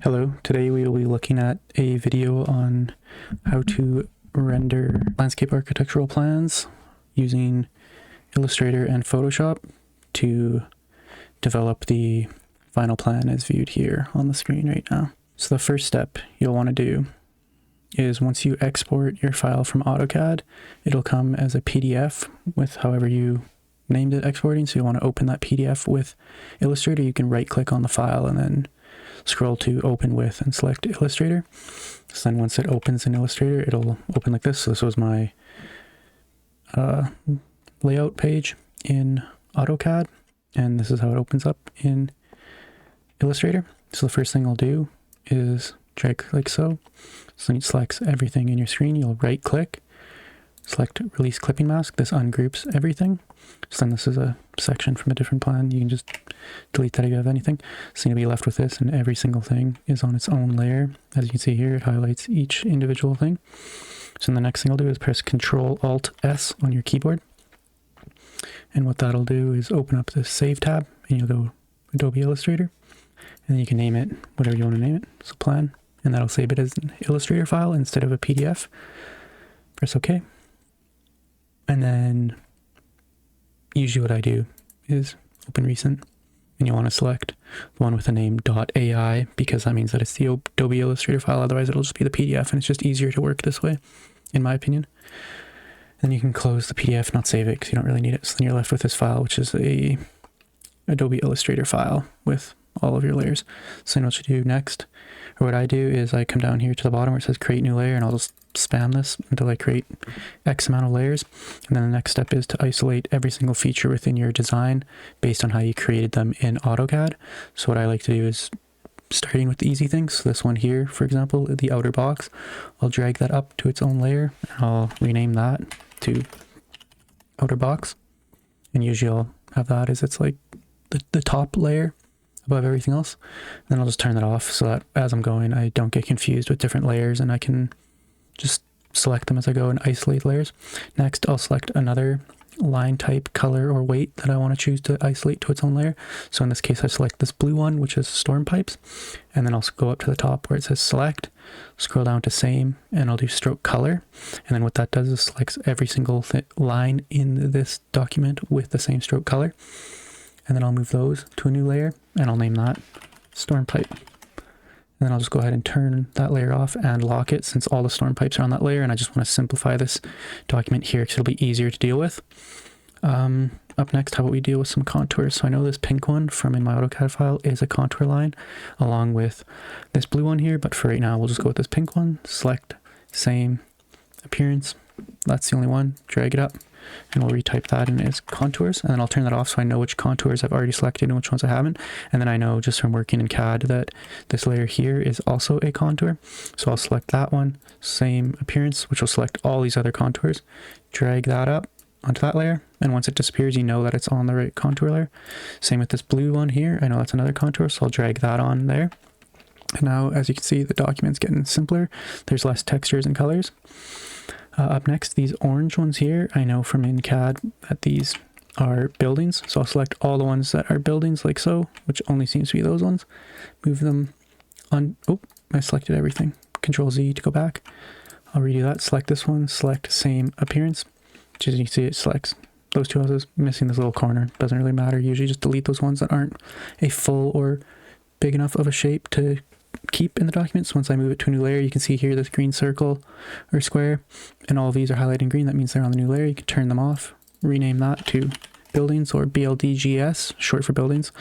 Hello, today we will be looking at a video on how to render landscape architectural plans using Illustrator and Photoshop to develop the final plan as viewed here on the screen right now. So the first step you'll want to do is once you export your file from AutoCAD, it'll come as a PDF with however you named it exporting. So you want to open that PDF with Illustrator. You can right click on the file and then scroll to open with and select Illustrator. So then once it opens in Illustrator, it'll open like this. So this was my layout page in AutoCAD, and this is how it opens up in Illustrator. So the first thing I'll do is drag like so. So then it selects everything in your screen. You'll right click, select release clipping mask. This ungroups everything. So then this is a section from a different plan. You can just delete that if you have anything. So you'll be left with this, and every single thing is on its own layer. As you can see here, it highlights each individual thing. So the next thing I'll do is press Control-Alt-S on your keyboard. And what that'll do is open up the Save tab, and you'll go Adobe Illustrator. And then you can name it whatever you want to name it. So plan, and that'll save it as an Illustrator file instead of a PDF. Press OK. And then usually what I do is open recent, and you want to select the one with the name .ai because that means that it's the Adobe Illustrator file. Otherwise it'll just be the PDF, and it's just easier to work this way, in my opinion. Then you can close the PDF, not save it because you don't really need it. So then you're left with this file, which is a Adobe Illustrator file with all of your layers. So then what you do next, or what I do is I come down here to the bottom where it says create new layer, and I'll just spam this until I create X amount of layers. And then the next step is to isolate every single feature within your design based on how you created them in AutoCAD. So what I like to do is starting with the easy things. So this one here, for example, the outer box, I'll drag that up to its own layer, and I'll rename that to outer box. And usually I'll have that as it's like the top layer above everything else. And then I'll just turn that off so that as I'm going, I don't get confused with different layers, and I can just select them as I go and isolate layers. Next, I'll select another line type, color, or weight that I want to choose to isolate to its own layer. So in this case, I select this blue one, which is storm pipes, and then I'll go up to the top where it says select, scroll down to same, and I'll do stroke color. And then what that does is selects every single line in this document with the same stroke color. And then I'll move those to a new layer, and I'll name that storm pipe. And then I'll just go ahead and turn that layer off and lock it since all the storm pipes are on that layer, and I just want to simplify this document here because it'll be easier to deal with. Up next, how about we deal with some contours? So I know this pink one from in my AutoCAD file is a contour line along with this blue one here, but for right now, we'll just go with this pink one. Select same appearance. That's the only one. Drag it up, and we'll retype that in as contours, and then I'll turn that off so I know which contours I've already selected and which ones I haven't. And then I know just from working in CAD that this layer here is also a contour, so I'll select that one, same appearance, which will select all these other contours, drag that up onto that layer, and once it disappears, you know that it's on the right contour layer. Same with this blue one here, I know that's another contour, so I'll drag that on there. And now, as you can see, the document's getting simpler. There's less textures and colors. Up next, these orange ones here, I know from in CAD that these are buildings, so I'll select all the ones that are buildings like so, which only seems to be those ones. Move them on. Oh, I selected everything. Control Z to go back. I'll redo that. Select this one, select same appearance, which as you can see, it selects those two houses. Missing this little corner, doesn't really matter. Usually just delete those ones that aren't a full or big enough of a shape to keep in the document. So once I move it to a new layer, you can see here this green circle or square, and all of these are highlighted in green. That means they're on the new layer. You can turn them off, rename that to buildings or BLDGS, short for buildings.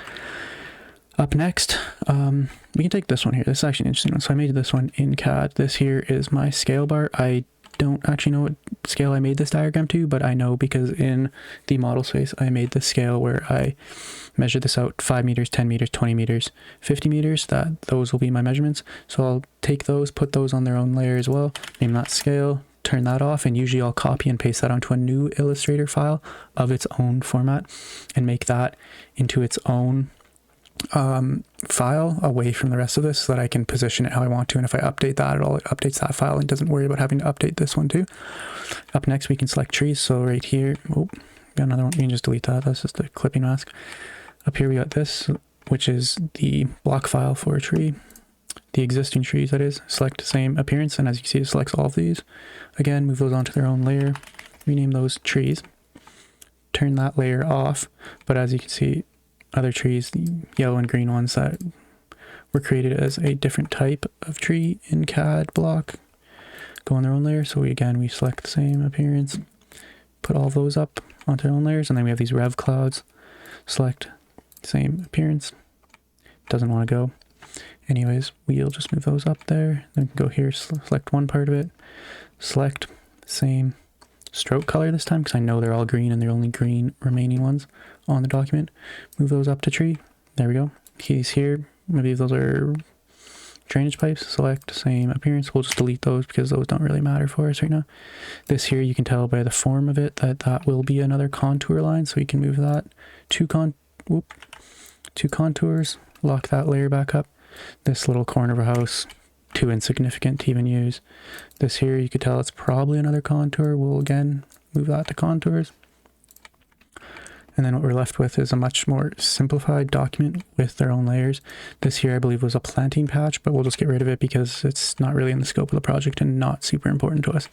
Up next, we can take this one here. This is actually an interesting one. So I made this one in CAD. This here is my scale bar. I don't actually know what scale I made this diagram to, but I know because in the model space, I made the scale where I measured this out 5 meters, 10 meters, 20 meters, 50 meters, that those will be my measurements. So I'll take those, put those on their own layer as well, name that scale, turn that off, and usually I'll copy and paste that onto a new Illustrator file of its own format and make that into its own file away from the rest of this so that I can position it how I want to, and if I update that at all, it updates that file and doesn't worry about having to update this one too. Up next, we can select trees. So right here, oh, got another one. You can just delete that. That's just a clipping mask. Up here we got this, which is the block file for a tree. the existing trees, that is, select same appearance, and as you can see, it selects all of these. Again, move those onto their own layer, rename those trees, turn that layer off, but as you can see, other trees, the yellow and green ones that were created as a different type of tree in CAD block, go on their own layer. So we select the same appearance, put all those up onto their own layers, and then we have these rev clouds, select same appearance, doesn't want to go. Anyways, we'll just move those up there, then we can go here, select one part of it, select same stroke color this time, because I know they're all green and they're only green remaining ones on the document. Move those up to tree, there we go. Keys here, maybe those are drainage pipes, select same appearance. We'll just delete those because those don't really matter for us right now. This here, you can tell by the form of it that that will be another contour line, so we can move that two contours, lock that layer back up. This little corner of a house, too insignificant to even use. This here, you could tell it's probably another contour. We'll again move that to contours. And then what we're left with is a much more simplified document with their own layers. This here, I believe, was a planting patch, but we'll just get rid of it because it's not really in the scope of the project and not super important to us.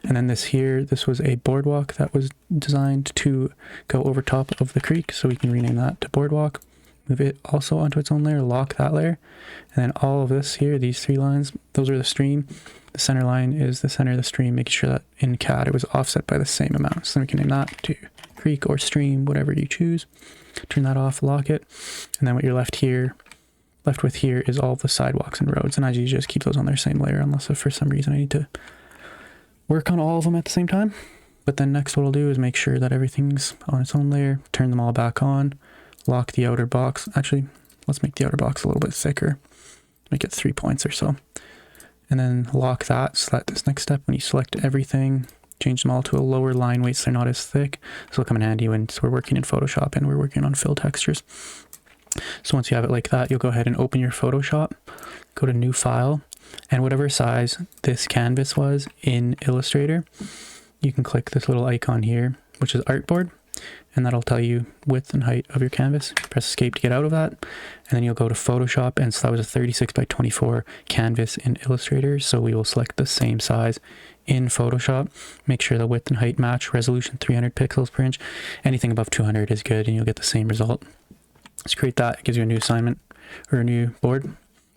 And then this here, this was a boardwalk that was designed to go over top of the creek, so we can rename that to boardwalk. Move it also onto its own layer, lock that layer. And then all of this here, these three lines, those are the stream. The center line is the center of the stream, making sure that in CAD it was offset by the same amount. So then we can name that to creek or stream, whatever you choose. Turn that off, lock it. And then what you're left with here is all the sidewalks and roads. And as you just keep those on their same layer, unless if for some reason I need to work on all of them at the same time. But then next what I'll do is make sure that everything's on its own layer, turn them all back on, lock the outer box. Actually, let's make the outer box a little bit thicker. Make it 3 points or so. And then lock that, so that this next step, when you select everything, change them all to a lower line weight so they're not as thick. This will come in handy when we're working in Photoshop and we're working on fill textures. So once you have it like that, you'll go ahead and open your Photoshop, go to new file, and whatever size this canvas was in Illustrator, you can click this little icon here, which is artboard, and that'll tell you width and height of your canvas. Press escape to get out of that, and then you'll go to Photoshop, and so that was a 36 by 24 canvas in Illustrator, so we will select the same size in Photoshop. Make sure the width and height match, resolution 300 pixels per inch. Anything above 200 is good, and you'll get the same result. Let's create that. It gives you a new assignment or a new board.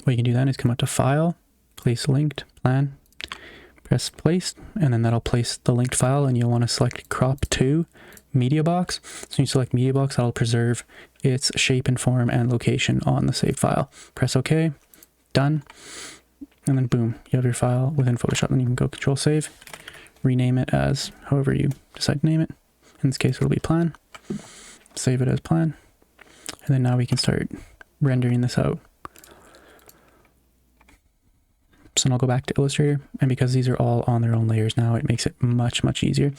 What you can do then is come up to File, Place Linked, Plan, press Place, and then that'll place the linked file, and you'll want to select Crop to Media Box. So you select Media Box, that'll preserve its shape and form and location on the saved file. Press OK, done, and then boom, you have your file within Photoshop. Then you can go Control Save, rename it as however you decide to name it. In this case, it'll be Plan. Save it as Plan, and then now we can start rendering this out. So I'll go back to Illustrator, and because these are all on their own layers now, it makes it much easier.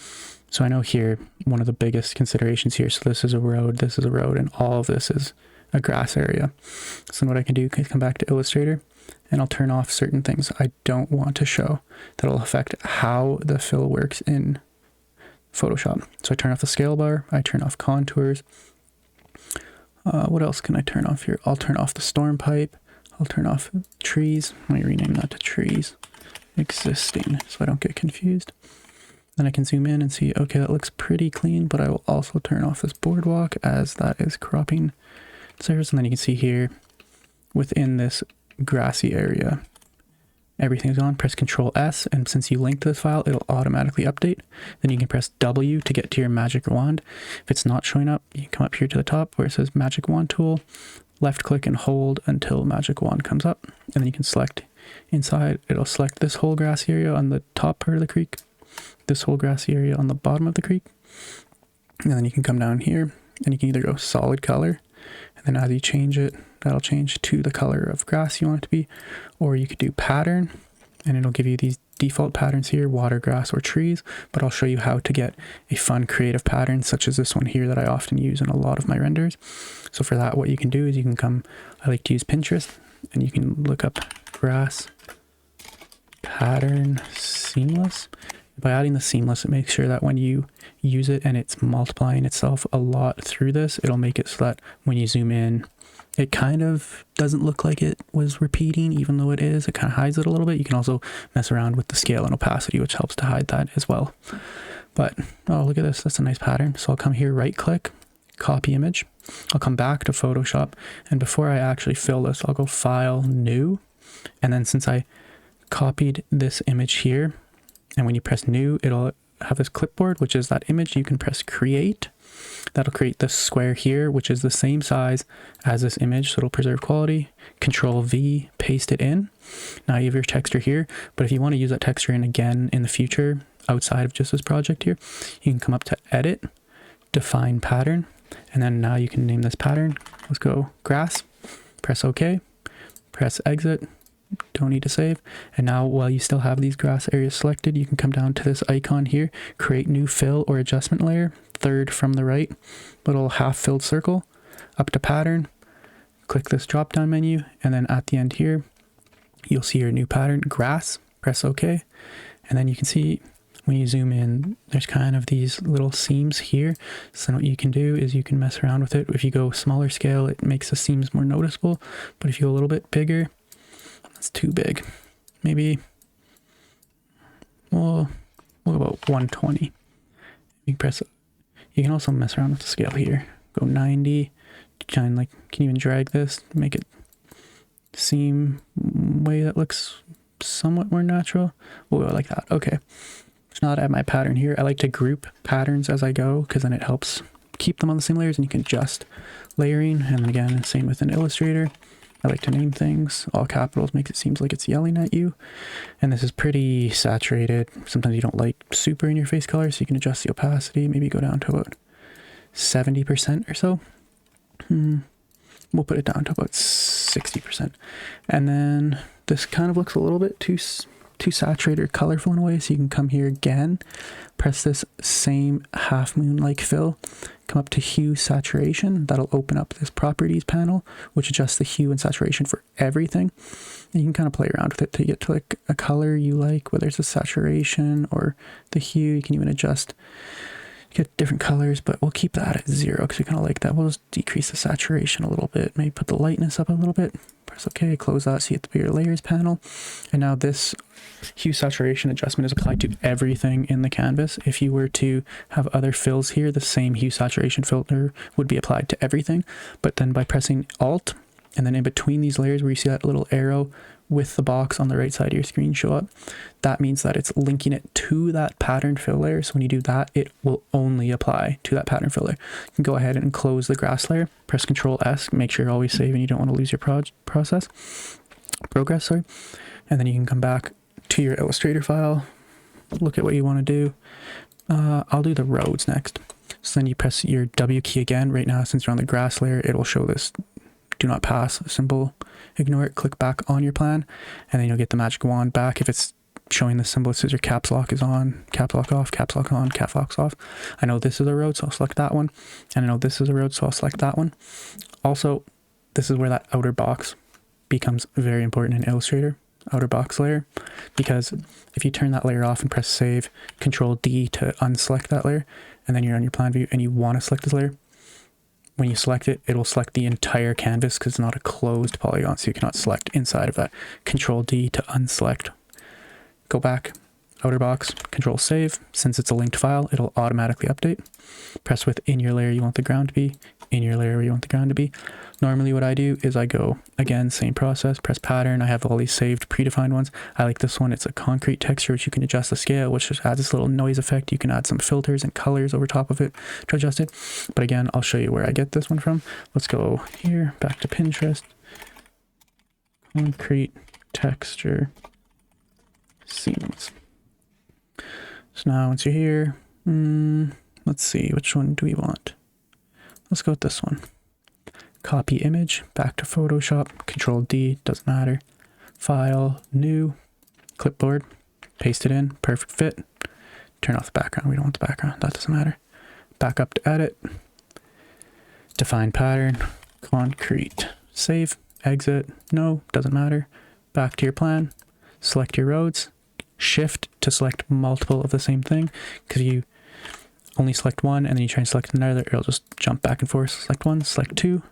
So I know here, one of the biggest considerations here, so this is a road, and all of this is a grass area. So what I can do is come back to Illustrator, and I'll turn off certain things I don't want to show that'll affect how the fill works in Photoshop. So I turn off the scale bar, I turn off contours. What else can I turn off here? I'll turn off the storm pipe. I'll turn off trees. Let me rename that to trees existing so I don't get confused. Then I can zoom in and see, okay, that looks pretty clean, but I will also turn off this boardwalk as that is cropping surface. And then you can see here within this grassy area, everything's on. Press Control S, and since you linked this file, it'll automatically update. Then you can press W to get to your magic wand. If it's not showing up, you can come up here to the top where it says Magic Wand Tool, left click and hold until Magic Wand comes up, and then you can select inside. It'll select this whole grassy area on the top part of the creek, this whole grassy area on the bottom of the creek, and then you can come down here and you can either go solid color, and then as you change it, that'll change to the color of grass you want it to be, or you could do pattern, and it'll give you these default patterns here, water, grass, or trees, but I'll show you how to get a fun creative pattern such as this one here that I often use in a lot of my renders. So for that, what you can do is you can come, I like to use Pinterest, and you can look up grass pattern seamless. By adding the seamless, it makes sure that when you use it and it's multiplying itself a lot through this, it'll make it so that when you zoom in it kind of doesn't look like it was repeating, even though it is. It kind of hides it a little bit. You can also mess around with the scale and opacity, which helps to hide that as well. But, oh, look at this. That's a nice pattern. So I'll come here, right click, copy image. I'll come back to Photoshop. And before I actually fill this, I'll go File, New. And then since I copied this image here, and when you press New, it'll have this clipboard, which is that image. You can press Create. That'll create this square here, which is the same size as this image, so it'll preserve quality. Control V, paste it in. Now you have your texture here, but if you want to use that texture in again in the future, outside of just this project here, you can come up to Edit, Define Pattern, and then now you can name this pattern. Let's go Grass, press OK, press Exit, don't need to save. And now while you still have these grass areas selected, you can come down to this icon here, create new fill or adjustment layer, third from the right, little half filled circle, up to pattern, click this drop down menu, and then at the end here, you'll see your new pattern, grass, press OK. And then you can see when you zoom in, there's kind of these little seams here. So what you can do is you can mess around with it. If you go smaller scale, it makes the seams more noticeable. But if you go a little bit bigger, that's too big. Maybe we'll go about 120. You can press. You can also mess around with the scale here. Go 90. Can even drag this, make it seem way that looks somewhat more natural. We'll go like that. Okay. So now that I have my pattern here, I like to group patterns as I go because then it helps keep them on the same layers, and you can adjust layering. And then again, same with an Illustrator. I like to name things. All capitals makes it seem like it's yelling at you. And this is pretty saturated. Sometimes you don't like super in your face color, so you can adjust the opacity. Maybe go down to about 70% or so. We'll put it down to about 60%. And then this kind of looks a little bit too saturated or colorful in a way. So you can come here again, press this same half moon-like fill, come up to hue saturation. That'll open up this properties panel, which adjusts the hue and saturation for everything. And you can kind of play around with it till you get to like a color you like, whether it's the saturation or the hue. You can even adjust, get different colors, but we'll keep that at 0 because we kind of like that. We'll just decrease the saturation a little bit, maybe put the lightness up a little bit. Press OK, close that so you get the bigger layers panel. And now this hue saturation adjustment is applied to everything in the canvas. If you were to have other fills here, the same hue saturation filter would be applied to everything. But then by pressing Alt, and then in between these layers where you see that little arrow with the box on the right side of your screen show up, that means that it's linking it to that pattern fill layer. So when you do that, it will only apply to that pattern fill layer. You can go ahead and close the grass layer, press Control S, make sure you're always saving, you don't want to lose your progress, and then you can come back to your Illustrator file, look at what you want to do. I'll do the roads next. So then you press your W key again. Right now, since you're on the grass layer, it will show this do not pass symbol. Ignore it, click back on your plan, and then you'll get the magic wand back. If it's showing the symbol, it says your caps lock is on, caps lock off, caps lock on, caps lock off. I know this is a road, so I'll select that one. And I know this is a road, so I'll select that one. Also, this is where that outer box becomes very important in Illustrator, outer box layer, because if you turn that layer off and press save, Control D to unselect that layer, and then you're on your plan view and you want to select this layer, when you select it, it will select the entire canvas because it's not a closed polygon, so you cannot select inside of that. Control D to unselect. Go back, outer box, Control save. Since it's a linked file, it'll automatically update. Press within your layer you want the ground to be, in your layer where you want the ground to be. Normally what I do is I go, again, same process, press pattern. I have all these saved predefined ones. I like this one. It's a concrete texture, which you can adjust the scale, which just adds this little noise effect. You can add some filters and colors over top of it to adjust it. But again, I'll show you where I get this one from. Let's go here, back to Pinterest. Concrete texture scenes. So now once you're here, let's see, which one do we want? Let's go with this one. Copy image, back to Photoshop, Control D, doesn't matter. File, new, clipboard, paste it in, perfect fit. Turn off the background, we don't want the background, that doesn't matter. Back up to edit, define pattern, concrete, save, exit, no, doesn't matter. Back to your plan, select your roads, shift to select multiple of the same thing, because you only select one and then you try and select another, it'll just jump back and forth. Select one, select two,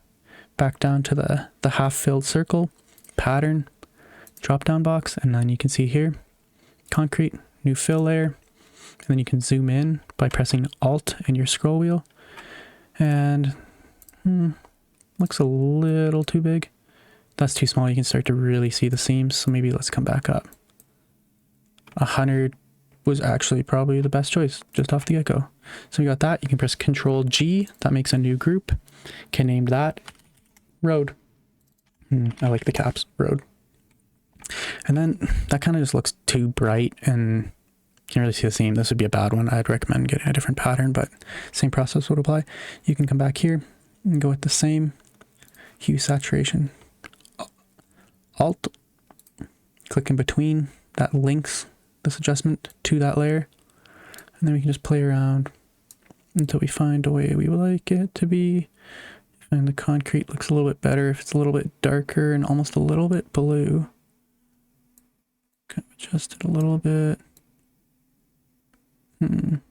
back down to the half filled circle, pattern, drop down box, and then you can see here, concrete, new fill layer, and then you can zoom in by pressing Alt and your scroll wheel, and looks a little too big. That's too small. You can start to really see the seams, so maybe let's come back up. 100 was actually probably the best choice just off the get-go. So we got that. You can press Control G. That makes a new group. Can name that road. I like the caps, road. And then that kind of just looks too bright and you can't really see the seam. This would be a bad one. I'd recommend getting a different pattern, but same process would apply. You can come back here and go with the same hue saturation. Alt, click in between, that links this adjustment to that layer, and then we can just play around until we find a way we would like it to be. And the concrete looks a little bit better if it's a little bit darker and almost a little bit blue. Kind of adjust it a little bit. Don't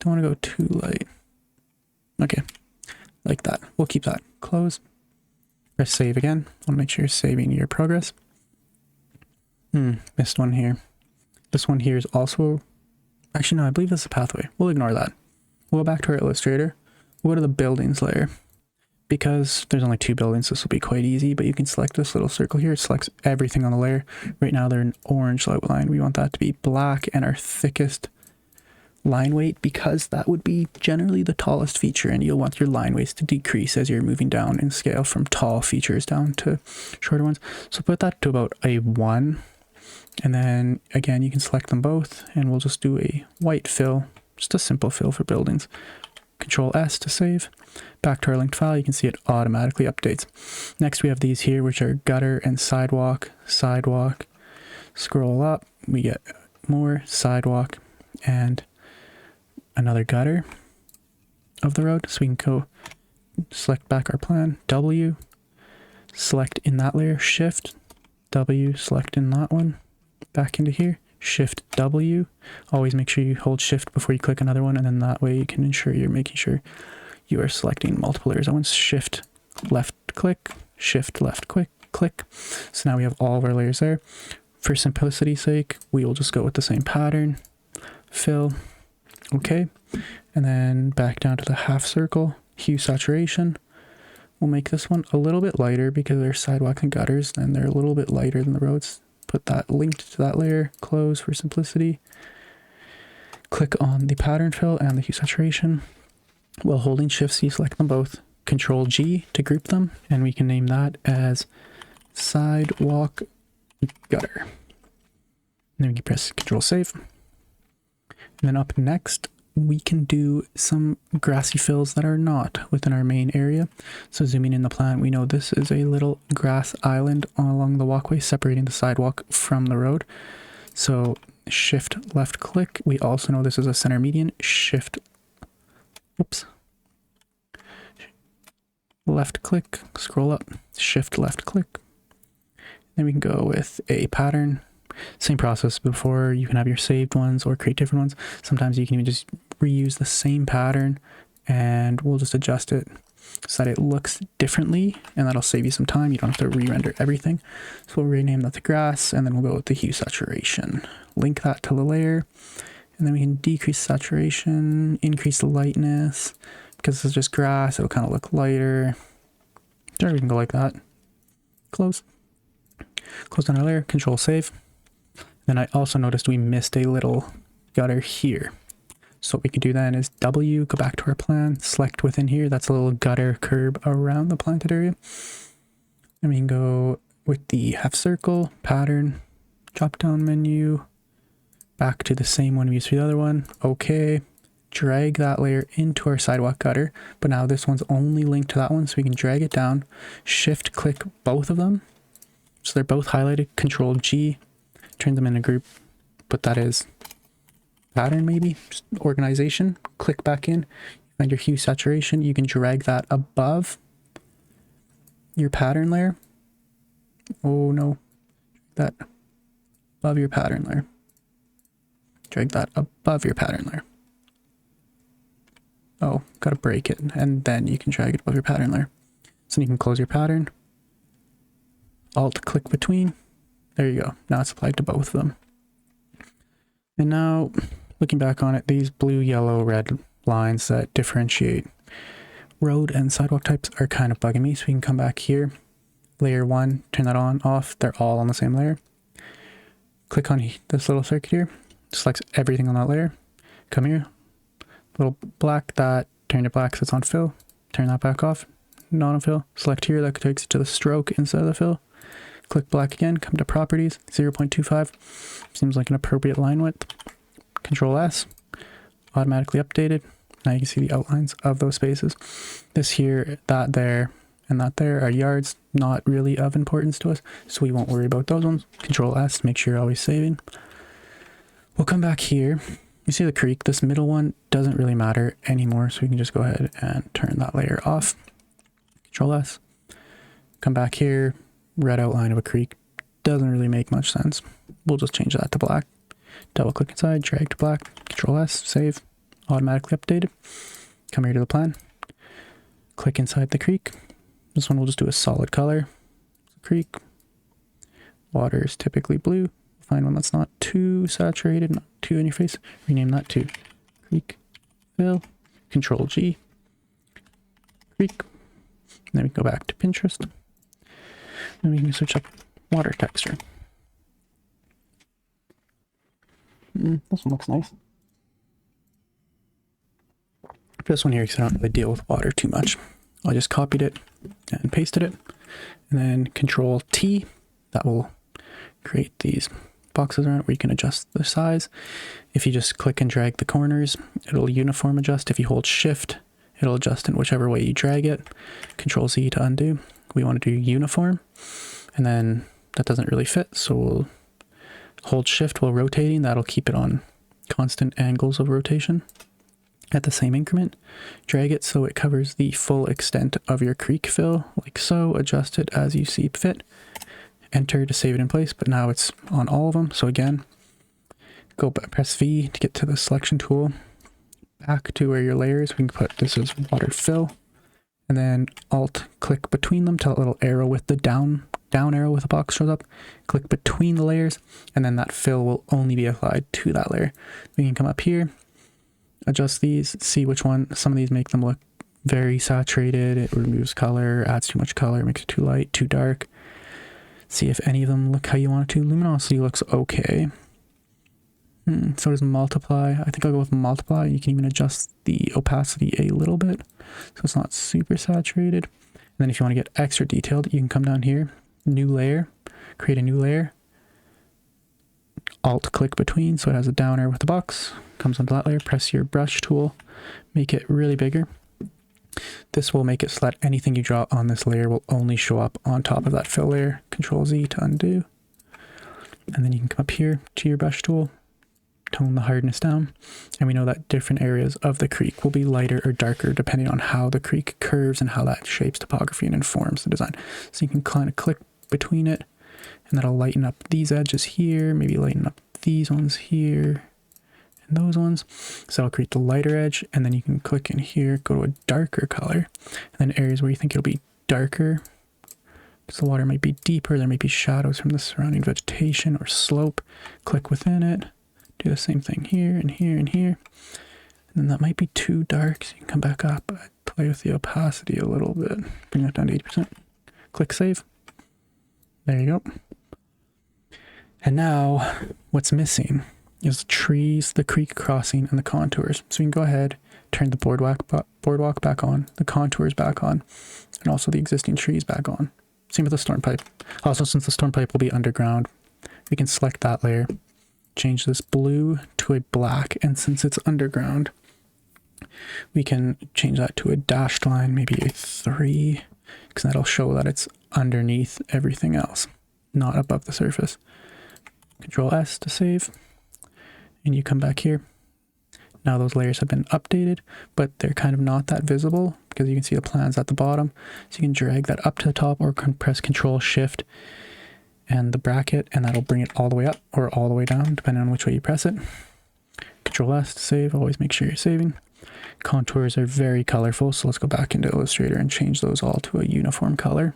want to go too light. Okay, like that. We'll keep that. Close. Press save again. Want to make sure you're saving your progress. Missed one here. This one here is also... Actually, no, I believe this is a pathway. We'll ignore that. We'll go back to our Illustrator. We'll go to the buildings layer. Because there's only 2 buildings, this will be quite easy, but you can select this little circle here. It selects everything on the layer. Right now they're an orange outline. We want that to be black and our thickest line weight, because that would be generally the tallest feature, and you'll want your line weights to decrease as you're moving down in scale from tall features down to shorter ones. So put that to about a 1, and then again you can select them both, and we'll just do a white fill, just a simple fill for buildings. Control S to save. Back to our linked file, you can see it automatically updates. Next we have these here, which are gutter and sidewalk. Sidewalk. Scroll up, we get more sidewalk and another gutter of the road. So we can go select back our plan, W, select in that layer, Shift, W, select in that one, back into here, Shift W. Always make sure you hold Shift before you click another one, and then that way you can ensure you're making sure you are selecting multiple layers at once. Shift left click, Shift left click. So now we have all of our layers there. For simplicity's sake, we will just go with the same pattern, fill. Okay, and then back down to the half circle, hue saturation. We'll make this one a little bit lighter because they're sidewalks and gutters, and they're a little bit lighter than the roads. Put that linked to that layer, close for simplicity. Click on the pattern fill and the hue saturation. While holding Shift C, select them both. Control G to group them, and we can name that as sidewalk gutter. And then we can press Control Save. And then up next, we can do some grassy fills that are not within our main area. So zooming in the plan, we know this is a little grass island along the walkway separating the sidewalk from the road. So Shift left click. We also know this is a center median. Shift, left click, scroll up, Shift left click. Then we can go with a pattern. Same process before. You can have your saved ones or create different ones. Sometimes you can even just reuse the same pattern, and we'll just adjust it so that it looks differently, and that'll save you some time. You don't have to re-render everything. So we'll rename that to grass, and then we'll go with the hue saturation. Link that to the layer, and then we can decrease saturation, increase the lightness. Because this is just grass, it'll kind of look lighter. Sure, we can go like that. Close. Close down our layer, Control Save. Then I also noticed we missed a little gutter here. So what we can do then is W, go back to our plan, select within here. That's a little gutter curb around the planted area. And we can go with the half circle, pattern, drop down menu, back to the same one we used for the other one. Okay, drag that layer into our sidewalk gutter. But now this one's only linked to that one, so we can drag it down, Shift click both of them. So they're both highlighted, Control G, turn them in a group, put that as pattern maybe, just organization, click back in, find your hue saturation, you can drag that above your pattern layer. Oh no, that above your pattern layer. Drag that above your pattern layer. Oh, gotta break it, and then you can drag it above your pattern layer. So you can close your pattern. Alt click between. There you go. Now it's applied to both of them. And now looking back on it, these blue, yellow, red lines that differentiate road and sidewalk types are kind of bugging me. So we can come back here, layer 1, turn that on, off. They're all on the same layer. Click on this little circuit here, selects everything on that layer. Come here, little black, that turn it black so it's on fill. Turn that back off, not on fill. Select here, that takes you to the stroke instead of the fill. Click black again, come to properties, 0.25. Seems like an appropriate line width. Control S, automatically updated. Now you can see the outlines of those spaces. This here, that there, and that there are yards, not really of importance to us, so we won't worry about those ones. Control S, make sure you're always saving. We'll come back here. You see the creek, this middle one doesn't really matter anymore, so we can just go ahead and turn that layer off. Control S. Come back here, red outline of a creek, doesn't really make much sense. We'll just change that to black. Double click inside, drag to black, Control S, save, automatically updated. Come here to the plan. Click inside the creek. This one we'll just do a solid color. Creek. Water is typically blue. Find one that's not too saturated, not too in your face. Rename that to creek fill. Control G. Creek. And then we can go back to Pinterest. And we can search up water texture. This one looks nice. For this one here, because I don't really deal with water too much, I just copied it and pasted it, and then Control T, that will create these boxes around it where you can adjust the size. If you just click and drag the corners, it'll uniform adjust. If you hold Shift, it'll adjust in whichever way you drag it. Control Z to undo. We want to do uniform, and then that doesn't really fit, so we'll hold Shift while rotating. That'll keep it on constant angles of rotation at the same increment. Drag it so it covers the full extent of your creek fill, like so. Adjust it as you see fit. Enter to save it in place, but now it's on all of them. So again, go back, press V to get to the selection tool. Back to where your layers, we can put this as water fill, and then Alt click between them till that little arrow with the down arrow with a box shows up. Click between the layers, and then that fill will only be applied to that layer. We can come up here, adjust these, see which one. Some of these make them look very saturated. It removes color, adds too much color, makes it too light, too dark. See if any of them look how you want it to. Luminosity looks okay. So does multiply. I think I'll go with multiply. You can even adjust the opacity a little bit so it's not super saturated. And then if you want to get extra detailed, you can come down here, new layer, create a new layer, Alt click between so it has a down arrow with the box, comes onto that layer, press your brush tool, make it really bigger. This will make it so that anything you draw on this layer will only show up on top of that fill layer. Control Z to undo. And then you can come up here to your brush tool, tone the hardness down. And we know that different areas of the creek will be lighter or darker depending on how the creek curves and how that shapes topography and informs the design. So you can kind of click between it, and that'll lighten up these edges here, maybe lighten up these ones here, and those ones. So that'll create the lighter edge, and then you can click in here, go to a darker color, and then areas where you think it'll be darker, because the water might be deeper, there might be shadows from the surrounding vegetation or slope, click within it, do the same thing here and here and here, and then that might be too dark, so you can come back up, play with the opacity a little bit, bring that down to 80%, click save, there you go. And now what's missing is the trees, the creek crossing, and the contours. So we can go ahead, turn the boardwalk back on, the contours back on, and also the existing trees back on. Same with the storm pipe. Also, since the storm pipe will be underground, we can select that layer, change this blue to a black, and since it's underground, we can change that to a dashed line, maybe a 3, because that'll show that it's underneath everything else, not above the surface. Control S to save, and you come back here. Now those layers have been updated, but they're kind of not that visible because you can see the plans at the bottom. So you can drag that up to the top or press Control Shift and the bracket, and that'll bring it all the way up or all the way down, depending on which way you press it. Control S to save, always make sure you're saving. Contours are very colorful, so let's go back into Illustrator and change those all to a uniform color.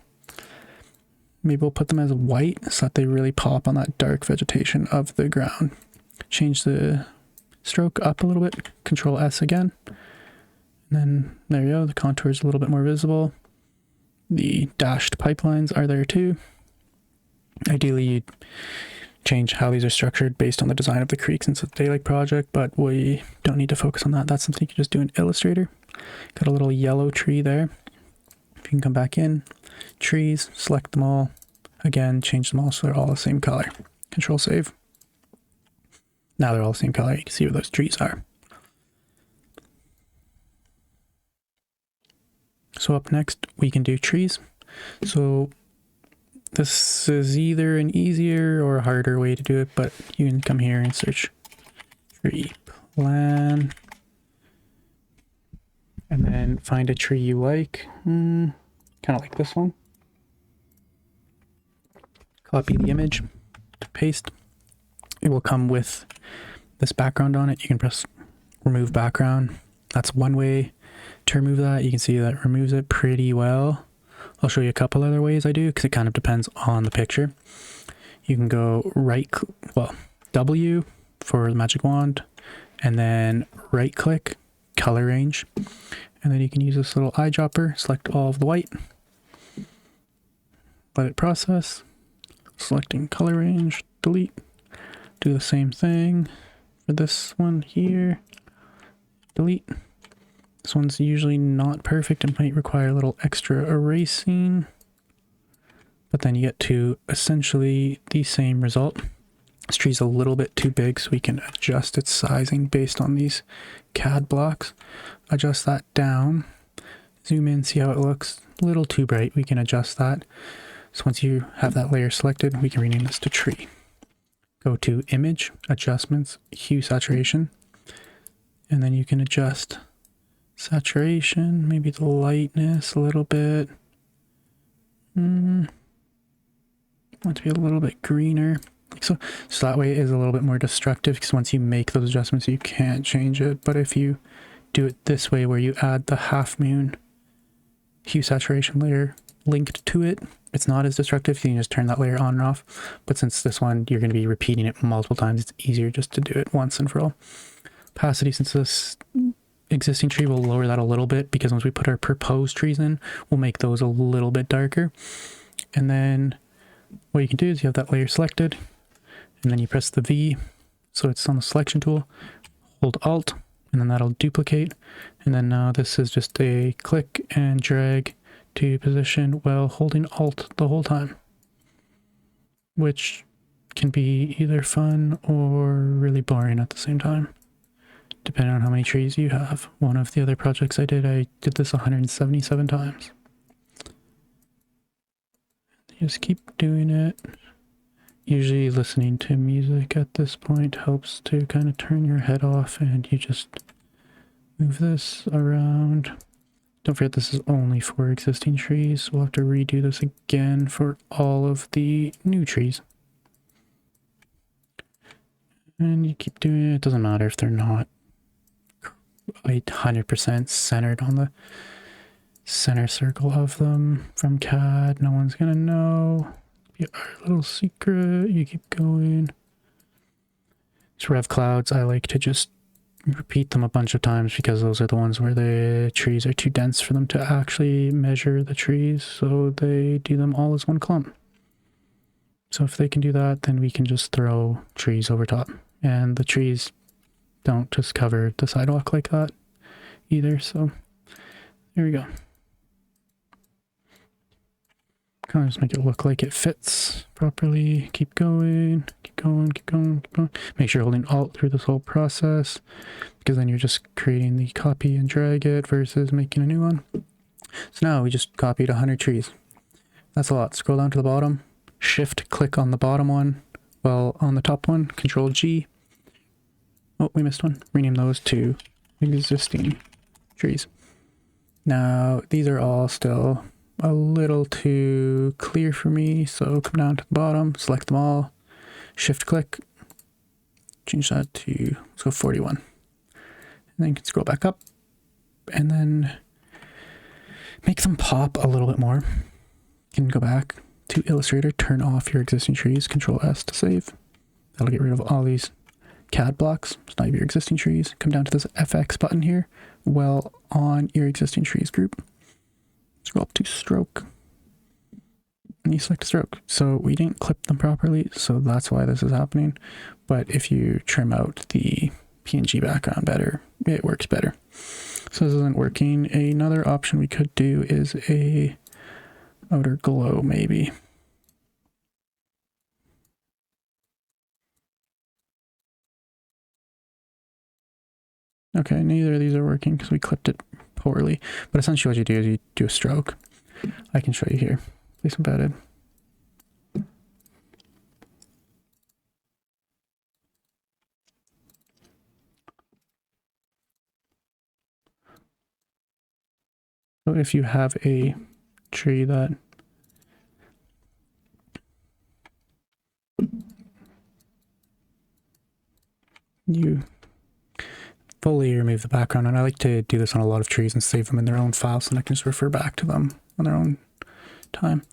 Maybe we'll put them as white so that they really pop on that dark vegetation of the ground. Change the stroke up a little bit, Control S again. And then there you go, the contour is a little bit more visible. The dashed pipelines are there too. Ideally, you'd change how these are structured based on the design of the creek since it's a daylight project, but we don't need to focus on that. That's something you can just do in Illustrator. Got a little yellow tree there. If you can come back in, trees, select them all. Again, change them all so they're all the same color. Control save. Now they're all the same color. You can see where those trees are. So up next, we can do trees. So this is either an easier or a harder way to do it, but you can come here and search tree plan. And then find a tree you like. Kind of like this one. Copy the image, paste. It will come with this background on it. You can press remove background. That's one way to remove that. You can see that it removes it pretty well. I'll show you a couple other ways I do because it kind of depends on the picture. You can go W for the magic wand, and then right click, color range. And then you can use this little eyedropper, select all of the white, let it process, selecting color range, delete. Do the same thing for this one here, delete. This one's usually not perfect. It might require a little extra erasing, but then you get to essentially the same result. This tree's a little bit too big, so we can adjust its sizing based on these CAD blocks. Adjust that down, zoom in, see how it looks. A little too bright, we can adjust that. So once you have that layer selected, we can rename this to tree. Go to image, adjustments, hue saturation, and then you can adjust saturation, maybe the lightness a little bit. Want to be a little bit greener. So that way it is a little bit more destructive, because once you make those adjustments, you can't change it. But if you do it this way, where you add the half moon hue saturation layer linked to it, it's not as destructive. You can just turn that layer on and off. But since this one, you're going to be repeating it multiple times, it's easier just to do it once and for all. Opacity, since this existing tree, will lower that a little bit, because once we put our proposed trees in, we'll make those a little bit darker. And then what you can do is you have that layer selected, and then you press the V, so it's on the selection tool, hold Alt, and then that'll duplicate. And then now this is just a click and drag to position while holding Alt the whole time, which can be either fun or really boring at the same time, depending on how many trees you have. One of the other projects I did this 177 times. Just keep doing it. Usually listening to music at this point helps to kind of turn your head off, and you just move this around. Don't forget this is only for existing trees. We'll have to redo this again for all of the new trees. And you keep doing it. It doesn't matter if they're not 100% centered on the center circle of them from CAD. No one's gonna know. Be our little secret. You keep going. So rev clouds, I like to just repeat them a bunch of times, because those are the ones where the trees are too dense for them to actually measure the trees, so they do them all as one clump. So if they can do that, then we can just throw trees over top, and the trees don't just cover the sidewalk like that either. So there we go. Kind of just make it look like it fits properly. Keep going, keep going, keep going, keep going. Make sure you're holding Alt through this whole process, because then you're just creating the copy and drag it versus making a new one. So now we just copied 100 trees. That's a lot. Scroll down to the bottom, shift click on the bottom one, well, on the top one, Control G. Oh, we missed one. Rename those to existing trees. Now these are all still a little too clear for me, so come down to the bottom, select them all, shift click, change that to, let's go 41, and then you can scroll back up, and then make them pop a little bit more. You can go back to Illustrator, turn off your existing trees, Control S to save. That'll get rid of all these CAD blocks. Snap your existing trees. Come down to this FX button here. Well, on your existing trees group, scroll up to stroke, and you select stroke. So we didn't clip them properly, so that's why this is happening. But if you trim out the PNG background better, it works better. So this isn't working. Another option we could do is a outer glow, maybe. Okay, neither of these are working because we clipped it poorly. But essentially what you do is you do a stroke. I can show you here. Place embedded. So if you have a tree that you fully remove the background, and I like to do this on a lot of trees and save them in their own files so I can just refer back to them on their own time.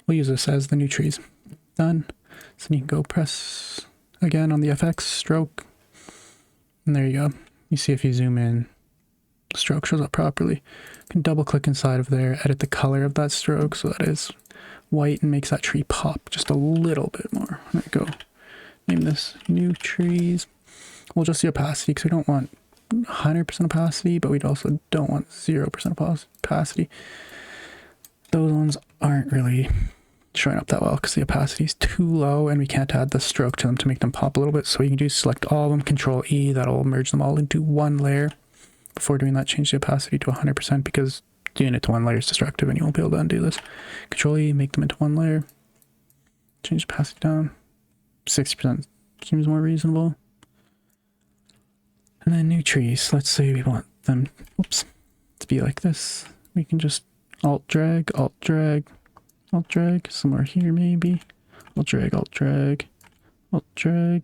We'll use this as the new trees. Done. So you can go press again on the FX stroke, and there you go. You see if you zoom in, the stroke shows up properly. You can double click inside of there, edit the color of that stroke so that is white and makes that tree pop just a little bit more. There you go. Name this new trees. We'll adjust the opacity because we don't want 100% opacity, but we also don't want 0% opacity. Those ones aren't really showing up that well because the opacity is too low and we can't add the stroke to them to make them pop a little bit. So we can do select all of them, Control E, that'll merge them all into one layer. Before doing that, change the opacity to 100% because doing it to one layer is destructive and you won't be able to undo this. Control E, make them into one layer. Change the opacity down. 60% seems more reasonable. And then new trees. Let's say we want them, to be like this. We can just Alt drag, Alt drag, Alt drag, somewhere here maybe. Alt drag, Alt drag, Alt drag,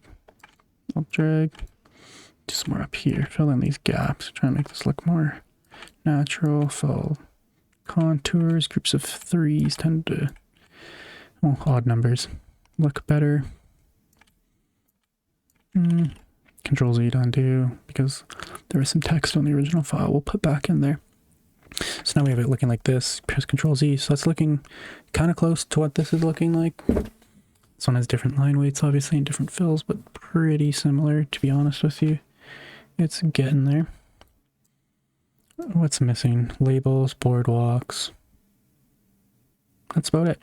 Alt drag. Just more up here. Fill in these gaps. Try and make this look more natural. Fill contours. Groups of threes tend to, well, odd numbers look better. Control Z to undo because there was some text on the original file. We'll put back in there. So now we have it looking like this. Press Control Z. So that's looking kind of close to what this is looking like. This one has different line weights, obviously, and different fills, but pretty similar, to be honest with you. It's getting there. What's missing? Labels, boardwalks. That's about it.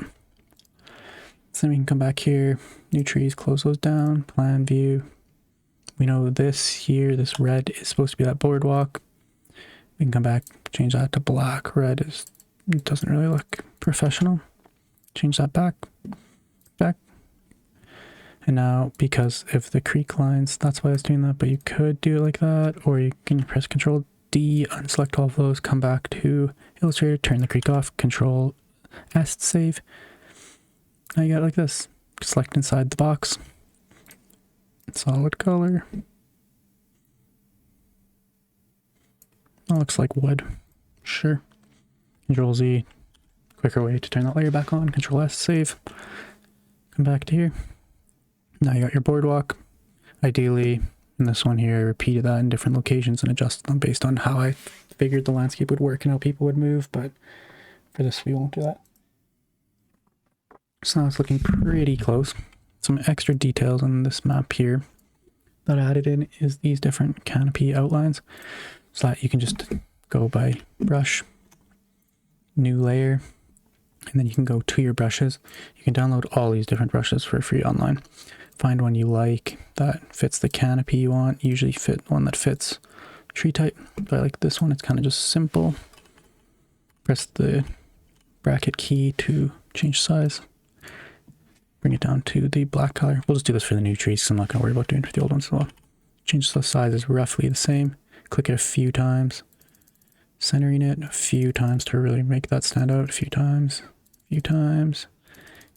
So then we can come back here, new trees, close those down, plan view. We know this here, this red is supposed to be that boardwalk. We can come back, change that to black. Red is, it doesn't really look professional. Change that back. And now, because of the creek lines, that's why I was doing that, but you could do it like that, or you can press Control D, unselect all of those, come back to Illustrator, turn the creek off, Control S to save. Now you got it like this. Select inside the box. Solid color. That looks like wood. Sure. Control Z, quicker way to turn that layer back on. Control S, save. Come back to here. Now you got your boardwalk. Ideally, in this one here, I repeated that in different locations and adjusted them based on how I figured the landscape would work and how people would move, but for this we won't do that. So now it's looking pretty close. Some extra details on this map here that I added in is these different canopy outlines, so that you can just go by brush, new layer, and then you can go to your brushes. You can download all these different brushes for free online. Find one you like that fits the canopy you want. Usually fit one that fits tree type, but I like this one. It's kind of just simple. Press the bracket key to change size. Bring it down to the black color. We'll just do this for the new trees, so I'm not going to worry about doing it for the old ones as well. Change the size is roughly the same. Click it a few times. Centering it a few times to really make that stand out. A few times. A few times.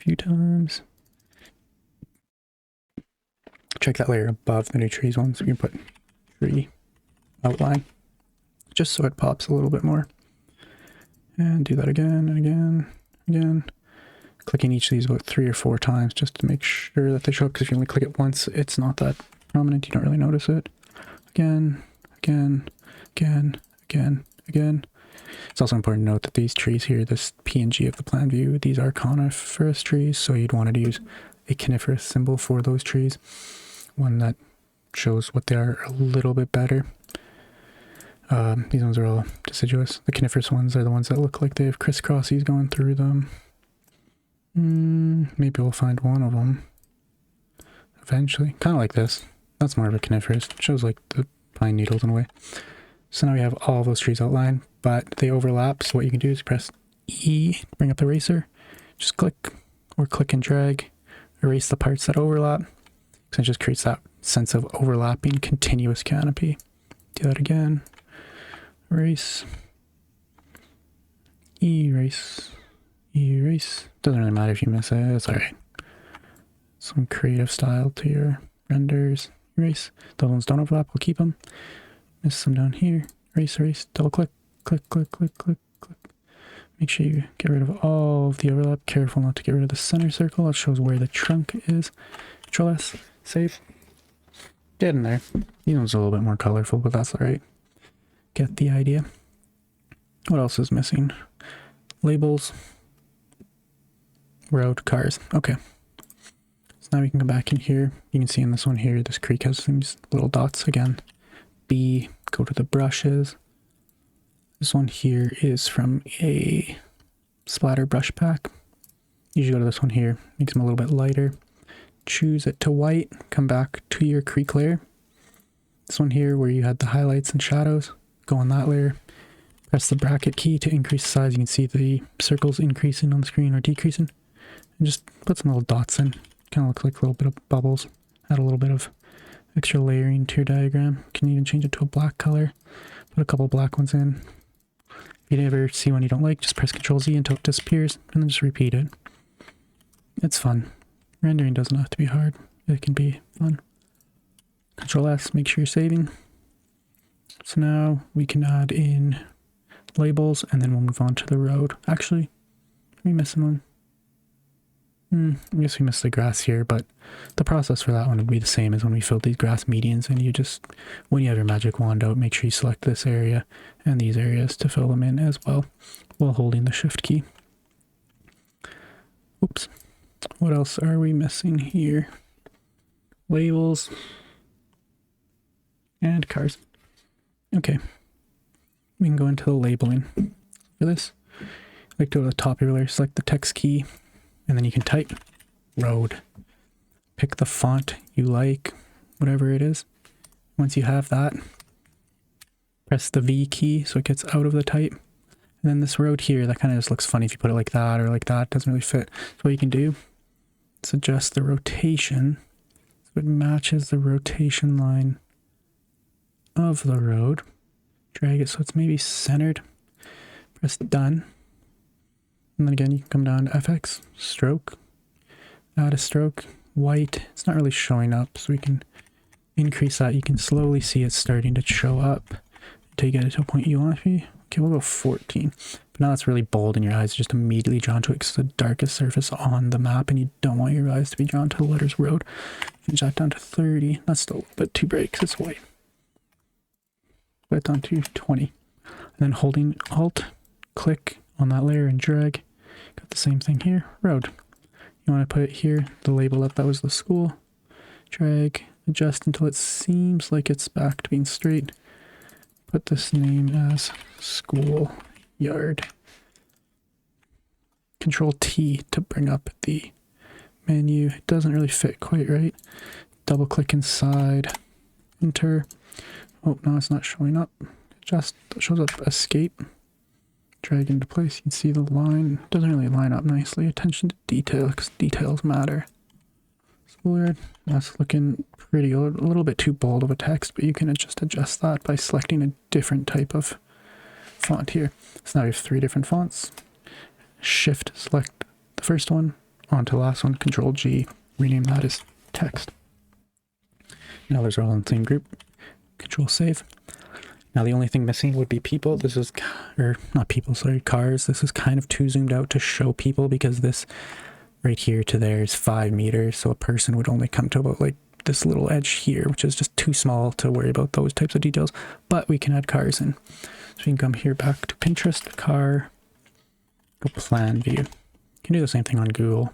A few times. Check that layer above the new trees one, so you can put tree outline. just so it pops a little bit more. And do that again and again, again. Clicking each of these about 3 or 4 times just to make sure that they show up, because if you only click it once, it's not that prominent, you don't really notice it. Again, again, again, again, again. It's also important to note that these trees here, this PNG of the plan view, these are coniferous trees, so you'd want to use a coniferous symbol for those trees, one that shows what they are a little bit better. These ones are all deciduous. The coniferous ones are the ones that look like they have crisscrossies going through them. Maybe we'll find one of them eventually. Kind of like this. That's more of a coniferous. It shows like the pine needles in a way. So now we have all those trees outlined, but they overlap. So what you can do is press E, bring up the eraser, just click or click and drag, erase the parts that overlap. So it just creates that sense of overlapping continuous canopy. Do that again. Erase. Erase. Erase. Doesn't really matter if you miss it, it's alright. Some creative style to your renders. Erase. Those ones don't overlap, we'll keep them. Miss some down here. Erase, erase, double click, click, click, click, click, click. Make sure you get rid of all of the overlap. Careful not to get rid of the center circle. That shows where the trunk is. Control S, save. Get in there. These ones are a little bit more colorful, but that's alright. Get the idea. What else is missing? Labels. Road, cars. Okay. So now we can go back in here. You can see in this one here, this creek has these little dots again. B, go to the brushes. This one here is from a splatter brush pack. You should go to this one here, makes them a little bit lighter. Choose it to white, come back to your creek layer. This one here where you had the highlights and shadows, go on that layer. Press the bracket key to increase the size. You can see the circles increasing on the screen or decreasing. And just put some little dots in. Kind of look like a little bit of bubbles. Add a little bit of extra layering to your diagram. You can even change it to a black color. Put a couple black ones in. If you ever see one you don't like, just press Ctrl Z until it disappears, and then just repeat it. It's fun. Rendering doesn't have to be hard. It can be fun. Ctrl S, make sure you're saving. So now we can add in labels, and then we'll move on to the road. Actually, are we missing one? I guess we missed the grass here, but the process for that one would be the same as when we filled these grass medians, and you just, when you have your magic wand out, make sure you select this area and these areas to fill them in as well, while holding the shift key. Oops. What else are we missing here? Labels. And cars. Okay. We can go into the labeling. For this, like go to the top of your layer, select the text key, and then you can type road. Pick the font you like, whatever it is. Once you have that, press the V key so it gets out of the type. And then this road here, that kind of just looks funny if you put it like that or like that. It doesn't really fit. So what you can do is adjust the rotation so it matches the rotation line of the road. Drag it so it's maybe centered. Press done. And then again, you can come down to FX, stroke, add a stroke, white. It's not really showing up, so we can increase that. You can slowly see it starting to show up until you get it to a point you want it to be. Okay, we'll go 14. But now that's really bold and your eyes are just immediately drawn to it because it's the darkest surface on the map and you don't want your eyes to be drawn to the letters road. Change that down to 30. That's still a little bit too bright because it's white. Put it down to 20. And then holding Alt, click on that layer and drag. Got the same thing here, road. You want to put it here, the label that was the school. Drag, adjust until it seems like it's back to being straight. Put this name as school yard. Control T to bring up the menu. It doesn't really fit quite right. Double click inside, enter. Oh, no, it's not showing up. It just shows up escape. Drag into place. You can see the line. It doesn't really line up nicely. Attention to detail, because details matter. Weird. That's looking pretty, a little bit too bold of a text, but you can just adjust that by selecting a different type of font here. So now we have 3 different fonts. Shift, select the first one, onto the last one, Control G, rename that as text. Now those are all in the same group. Control save. Now the only thing missing would be people. This is, or not people, sorry, cars. This is kind of too zoomed out to show people because this right here to there is 5 meters. So a person would only come to about like this little edge here, which is just too small to worry about those types of details. But we can add cars in. So we can come here back to Pinterest, car, go plan view. You can do the same thing on Google,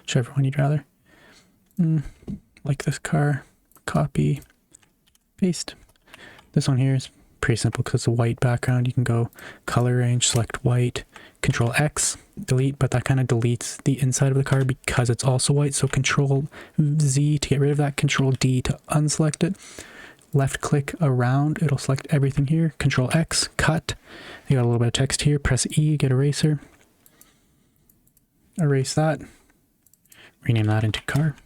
whichever one you'd rather. Like this car, copy, paste. This one here is pretty simple because it's a white background. You can go color range, select white, Control X, delete, but that kind of deletes the inside of the car because it's also white. So Control Z to get rid of that, Control D to unselect it. Left click around, it'll select everything here. Control X, cut. You got a little bit of text here. Press E, get eraser. Erase that. Rename that into car.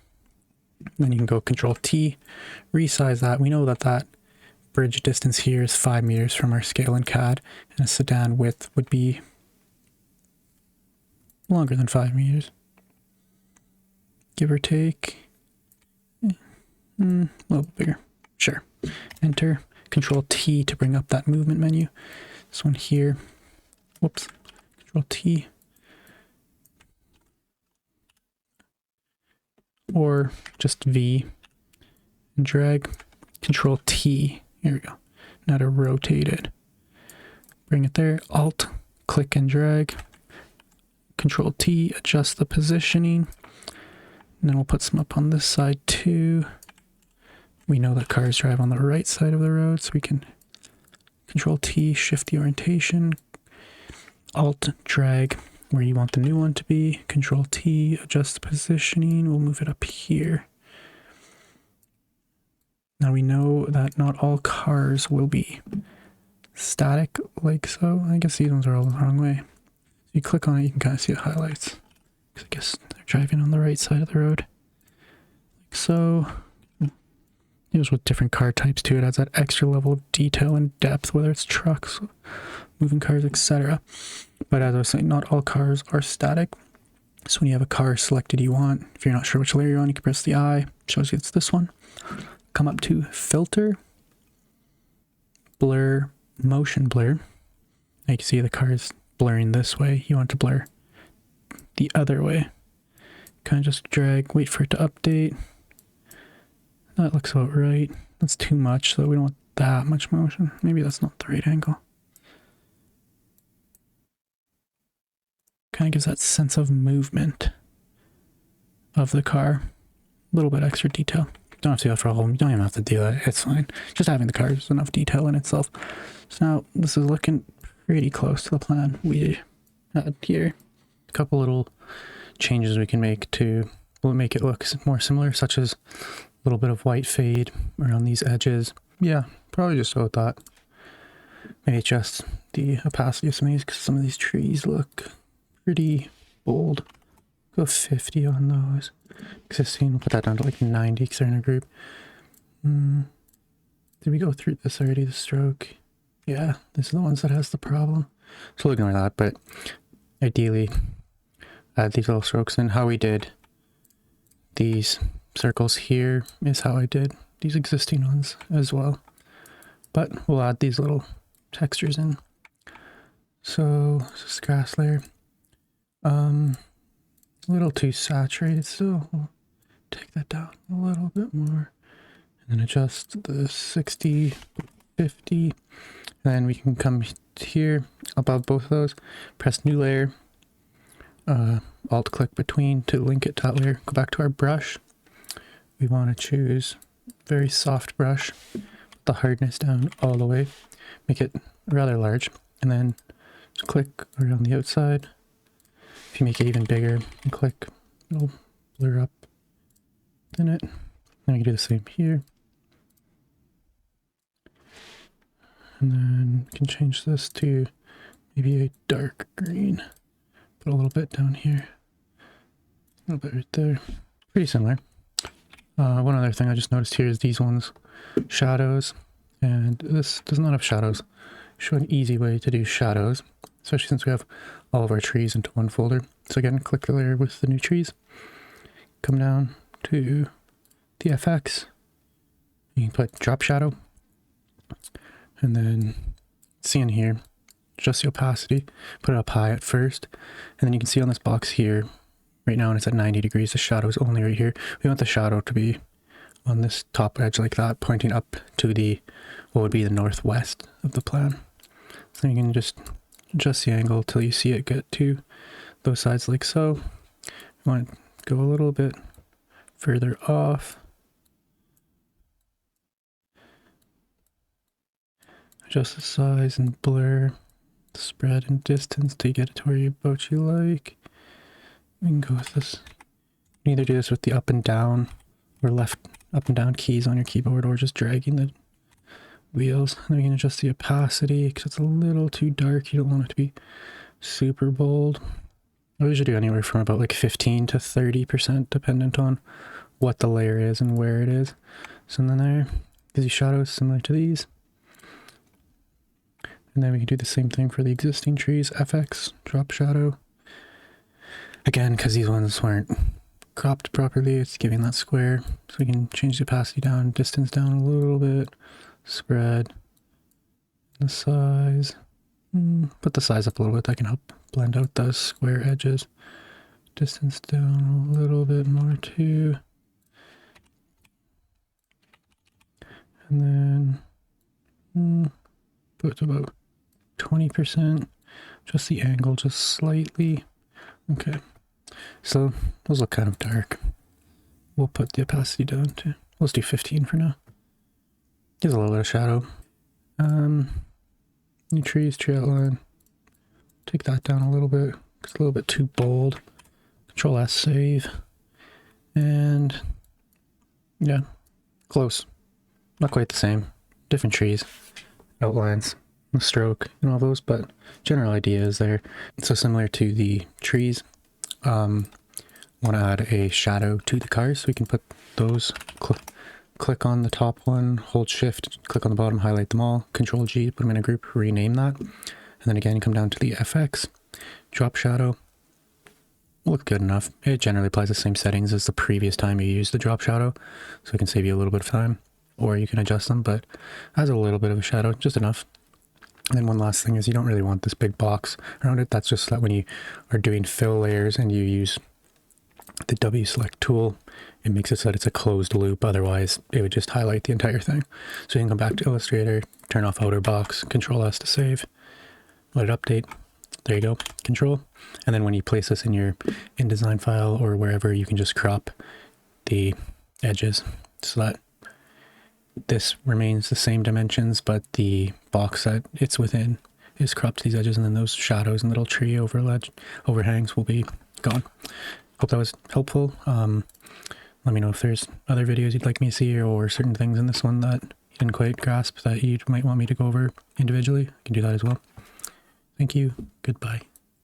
Then you can go Control T, resize that. We know that that bridge distance here is 5 meters from our scale in CAD, and a sedan width would be longer than 5 meters. Give or take. A little bit bigger. Sure. Enter. Control T to bring up that movement menu. This one here. Whoops. Control T. Or just V and drag. Control T. Here we go. Now to rotate it. Bring it there. Alt, click and drag. Control T, adjust the positioning. And then we'll put some up on this side too. We know that cars drive on the right side of the road, so we can Control T, shift the orientation. Alt, drag where you want the new one to be. Control T, adjust the positioning. We'll move it up here. Now we know that not all cars will be static like so. I guess these ones are all the wrong way. So you click on it, you can kind of see the highlights. Because I guess they're driving on the right side of the road. Like so. It was with different car types too. It adds that extra level of detail and depth, whether it's trucks, moving cars, etc. But as I was saying, not all cars are static. So when you have a car selected you want, if you're not sure which layer you're on, you can press the I. Shows you it's this one. Come up to Filter, Blur, Motion Blur. Now you can see the car is blurring this way. You want to blur the other way. Kind of just drag, wait for it to update. That looks about right. That's too much, so we don't want that much motion. Maybe that's not the right angle. Kind of gives that sense of movement of the car. A little bit extra detail. Don't have to do that for a whole, you don't even have to do that, it's fine. Just having the car is enough detail in itself. So now this is looking pretty close to the plan we had here. A couple little changes we can make to make it look more similar, such as a little bit of white fade around these edges. Yeah, probably just about that. Maybe adjust the opacity of some of these because some of these trees look pretty bold. Go 50 on those. Existing, we'll put that down to like 90 because they're in a group. Did we go through this already, the stroke? Yeah, these are the ones that has the problem. So we'll ignore that, but ideally add these little strokes in. How we did these circles here is how I did these existing ones as well. But we'll add these little textures in. So this is grass layer. A little too saturated, so we'll take that down a little bit more. And then adjust the 60, 50. Then we can come here above both of those, press new layer, alt click between to link it to that layer. Go back to our brush. We want to choose very soft brush, put the hardness down all the way, make it rather large, and then just click around the outside. If you make it even bigger and click, it'll blur up in it. Then we can do the same here. And then we can change this to maybe a dark green. Put a little bit down here. A little bit right there. Pretty similar. One other thing I just noticed here is these ones, shadows, and this does not have shadows. Show an easy way to do shadows, especially since we have all of our trees into one folder. So again, click the layer with the new trees, come down to the FX, you can put drop shadow, And then see in here, adjust the opacity, put it up high at first. And then you can see on this box here, right now when it's at 90 degrees, the shadow is only right here. We want the shadow to be on this top edge like that, pointing up to the, what would be the northwest of the plan. So you can just adjust the angle till you see it get to those sides like so. You want to go a little bit further off. Adjust the size and blur, spread and distance till you get it to where you like. We can go with this. You can either do this with the up and down or left up and down keys on your keyboard, or just dragging the wheels. And then we can adjust the opacity because it's a little too dark. You don't want it to be super bold. I usually do anywhere from about like 15 to 30% dependent on what the layer is and where it is. So then there gives you shadows similar to these. And then we can do the same thing for the existing trees. FX, drop shadow. Again, because these ones weren't cropped properly, it's giving that square. So we can change the opacity down, distance down a little bit, spread, the size. Put the size up a little bit, that can help blend out those square edges. Distance down a little bit more too. And then put about 20%, just the angle just slightly. Okay, so those look kind of dark. We'll put the opacity down to, let's do 15 for now. Gives a little bit of shadow. New trees, tree outline. Take that down a little bit. It's a little bit too bold. Control S, save. And yeah, close. Not quite the same. Different trees, outlines, the stroke, and all those, but general idea is there. So similar to the trees, want to add a shadow to the cars, so we can put those, click on the top one, hold shift, click on the bottom, highlight them all, control G, put them in a group, rename that. And then again, come down to the FX, drop shadow. Look good enough. It generally applies the same settings as the previous time you used the drop shadow, so it can save you a little bit of time, or you can adjust them, but has a little bit of a shadow, just enough. And then one last thing is you don't really want this big box around it. That's just that when you are doing fill layers and you use the W select tool, it makes it so that it's a closed loop. Otherwise, it would just highlight the entire thing. So you can come back to Illustrator, turn off outer box, Control S to save, let it update. There you go, Control. And then when you place this in your InDesign file or wherever, you can just crop the edges so that this remains the same dimensions, but the box that it's within is cropped to these edges, and then those shadows and little tree overhangs will be gone. Hope that was helpful. Let me know if there's other videos you'd like me to see, or certain things in this one that you didn't quite grasp that you might want me to go over individually. I can do that as well. Thank you. Goodbye.